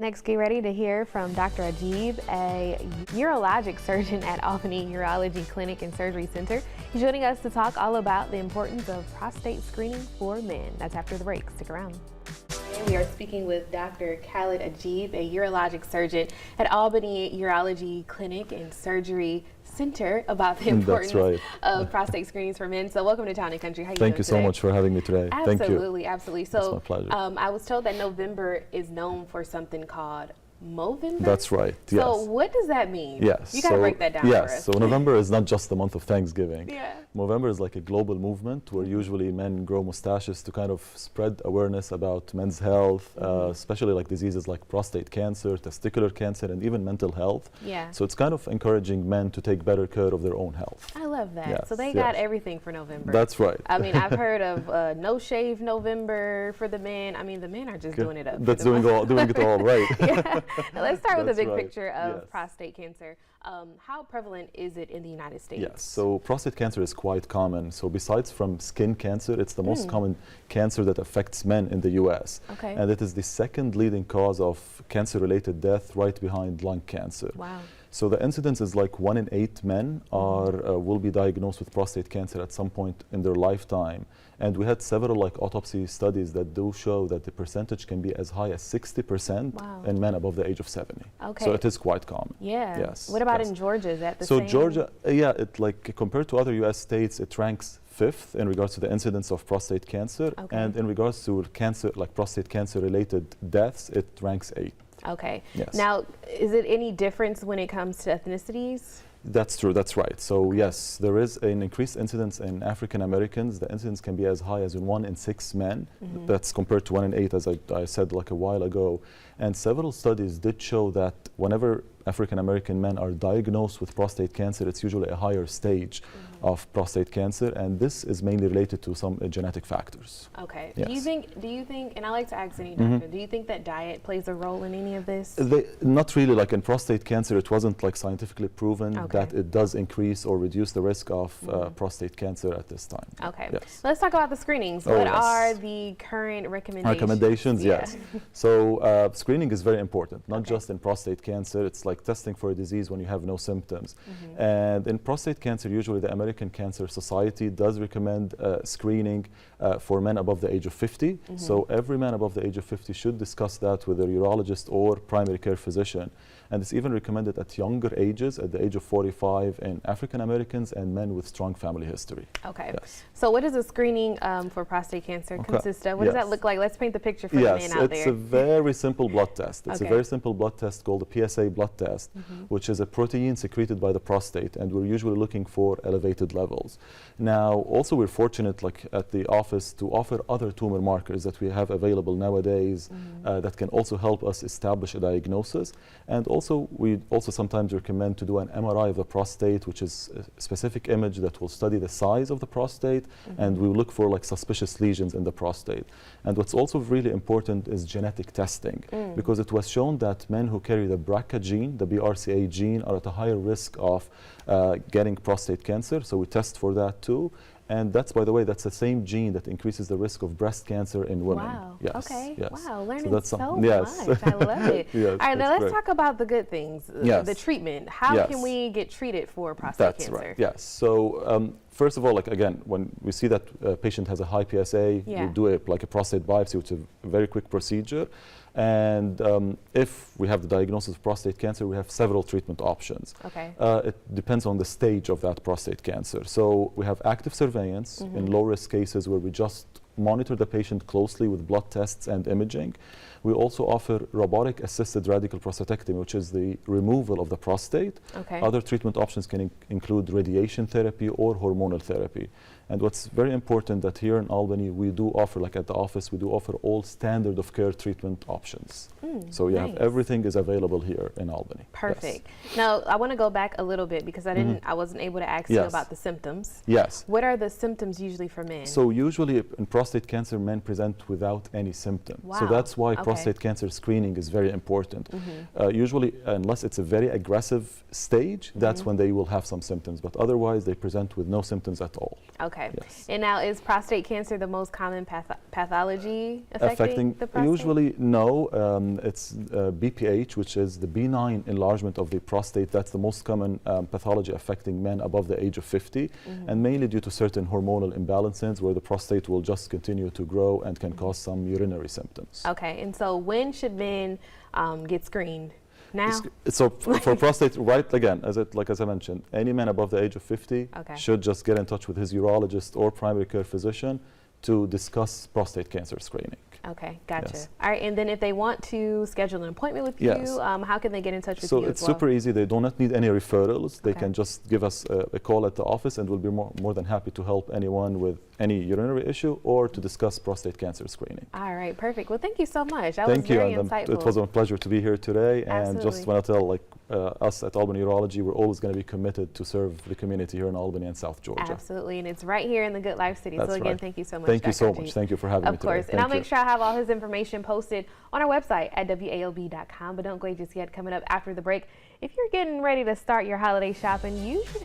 Next, get ready to hear from Dr. Ajib, a urologic surgeon at Albany Urology Clinic and Surgery Center. He's joining us to talk all about the importance of prostate screening for men. That's after the break. Stick around. We are speaking with Dr. Khalid Ajib, a urologic surgeon at Albany Urology Clinic and Surgery Center, about the importance of prostate screenings for men. So welcome to Town and Country. How are you doing Thank you so much for having me today. Absolutely, Thank you. absolutely. So it's my pleasure. I was told that November is known for something called Movember? That's right, yes. So what does that mean? Yes. You got to break that down for us. Yes, so November is not just the month of Thanksgiving. Yeah. Movember is like a global movement where usually men grow mustaches to kind of spread awareness about men's health, especially like diseases like prostate cancer, testicular cancer, and even mental health. Yeah. So it's kind of encouraging men to take better care of their own health. I love that. Yes, so they got everything for November. That's right. I mean, I've heard of no shave November for the men. I mean, the men are just doing it up. That's doing it all right. Yeah. Now, let's start with the big right. picture of prostate cancer. How prevalent is it in the United States? Yes, so prostate cancer is quite common. So besides from skin cancer, it's the most common cancer that affects men in the US. Okay. And it is the second leading cause of cancer-related death, right behind lung cancer. Wow. So the incidence is like 1 in 8 men will be diagnosed with prostate cancer at some point in their lifetime. And we had several like autopsy studies that do show that the percentage can be as high as 60% in men above the age of 70. Okay. So it is quite common. Yeah. Yes. What about in Georgia? Is that the same? So Georgia, yeah, it like compared to other US states, it ranks 5th in regards to the incidence of prostate cancer. Okay. And in regards to cancer, like prostate cancer related deaths, it ranks 8th. Okay. Yes. Now, is it any difference when it comes to ethnicities? That's true, that's right. So yes, there is an increased incidence in African Americans. The incidence can be as high as in 1 in 6 men. That's compared to 1 in 8, as I said like a while ago. And several studies did show that whenever African American men are diagnosed with prostate cancer, it's usually a higher stage of prostate cancer, and this is mainly related to some genetic factors. Okay. Yes. Do you think, and I like to ask any doctor, do you think that diet plays a role in any of this? Not really. Like in prostate cancer, it wasn't like scientifically proven that it does increase or reduce the risk of prostate cancer at this time. Okay. Yes. Let's talk about the screenings. What are the current recommendations? Recommendations, yes. So screening is very important, not just in prostate cancer. It's like testing for a disease when you have no symptoms. And in prostate cancer, usually the American Cancer Society does recommend screening for men above the age of 50. So every man above the age of 50 should discuss that with their urologist or primary care physician. And it's even recommended at younger ages, at the age of 45, in African Americans and men with strong family history. Okay. Yes. So what does a screening for prostate cancer consist of? What does that look like? Let's paint the picture for the man out there. Yes, it's a very simple blood test. It's a very simple blood test called the PSA blood test, which is a protein secreted by the prostate, and we're usually looking for elevated levels. Now, also we're fortunate like at the office to offer other tumor markers that we have available nowadays that can also help us establish a diagnosis. And also, we also sometimes recommend to do an MRI of the prostate, which is a specific image that will study the size of the prostate, and we look for like suspicious lesions in the prostate. And what's also really important is genetic testing, because it was shown that men who carry the BRCA gene, the BRCA gene, are at a higher risk of getting prostate cancer. So we test for that too. And that's, by the way, that's the same gene that increases the risk of breast cancer in women. Wow. Yes. Okay. Yes. Wow. Learning so that's so yes. much. I love it. Yes, all right. Now let's great. talk about the good things. Yes. The treatment. How can we get treated for prostate cancer? That's right. Yes. So first of all, like again, when we see that a patient has a high PSA, we do like a prostate biopsy, which is a very quick procedure. And if we have the diagnosis of prostate cancer, we have several treatment options. Okay. It depends on the stage of that prostate cancer. So we have active surveillance in low-risk cases where we just monitor the patient closely with blood tests and imaging. We also offer robotic-assisted radical prostatectomy, which is the removal of the prostate. Okay. Other treatment options can include radiation therapy or hormonal therapy. And what's very important that here in Albany, we do offer, like at the office, we do offer all standard of care treatment options. So you have everything is available here in Albany. Perfect. Yes. Now, I want to go back a little bit because I wasn't able to ask you about the symptoms. Yes. What are the symptoms usually for men? So usually in prostate cancer, men present without any symptom. Wow. So that's why prostate cancer screening is very important. Usually, unless it's a very aggressive stage, that's when they will have some symptoms. But otherwise, they present with no symptoms at all. Okay. Okay. Yes. And now, is prostate cancer the most common pathology affecting the prostate? Usually, no. It's BPH, which is the benign enlargement of the prostate. That's the most common pathology affecting men above the age of 50, and mainly due to certain hormonal imbalances where the prostate will just continue to grow and can cause some urinary symptoms. Okay. And so when should men get screened? Now? So for prostate, right, again, as I mentioned, any man above the age of 50 should just get in touch with his urologist or primary care physician to discuss prostate cancer screening. Okay, gotcha. Yes. All right, and then if they want to schedule an appointment with Yes. you, how can they get in touch with you So as it's well? super easy. They do not need any referrals. They Okay. can just give us a call at the office, and we'll be more than happy to help anyone with any urinary issue or to discuss prostate cancer screening. All right, perfect. Well, thank you so much. That Thank was you, very and insightful. it was a pleasure to be here today. And just Absolutely. want to tell, us at Albany Urology, we're always going to be committed to serve the community here in Albany and South Georgia. Absolutely, and it's right here in the Good Life City. That's so again, right. thank you so much. Thank you Dr. so Ajib. much. Thank you for having me Of today. course, and Thank I'll you. make sure I have all his information posted on our website at WALB.com. But don't go just yet. Coming up after the break, if you're getting ready to start your holiday shopping, you should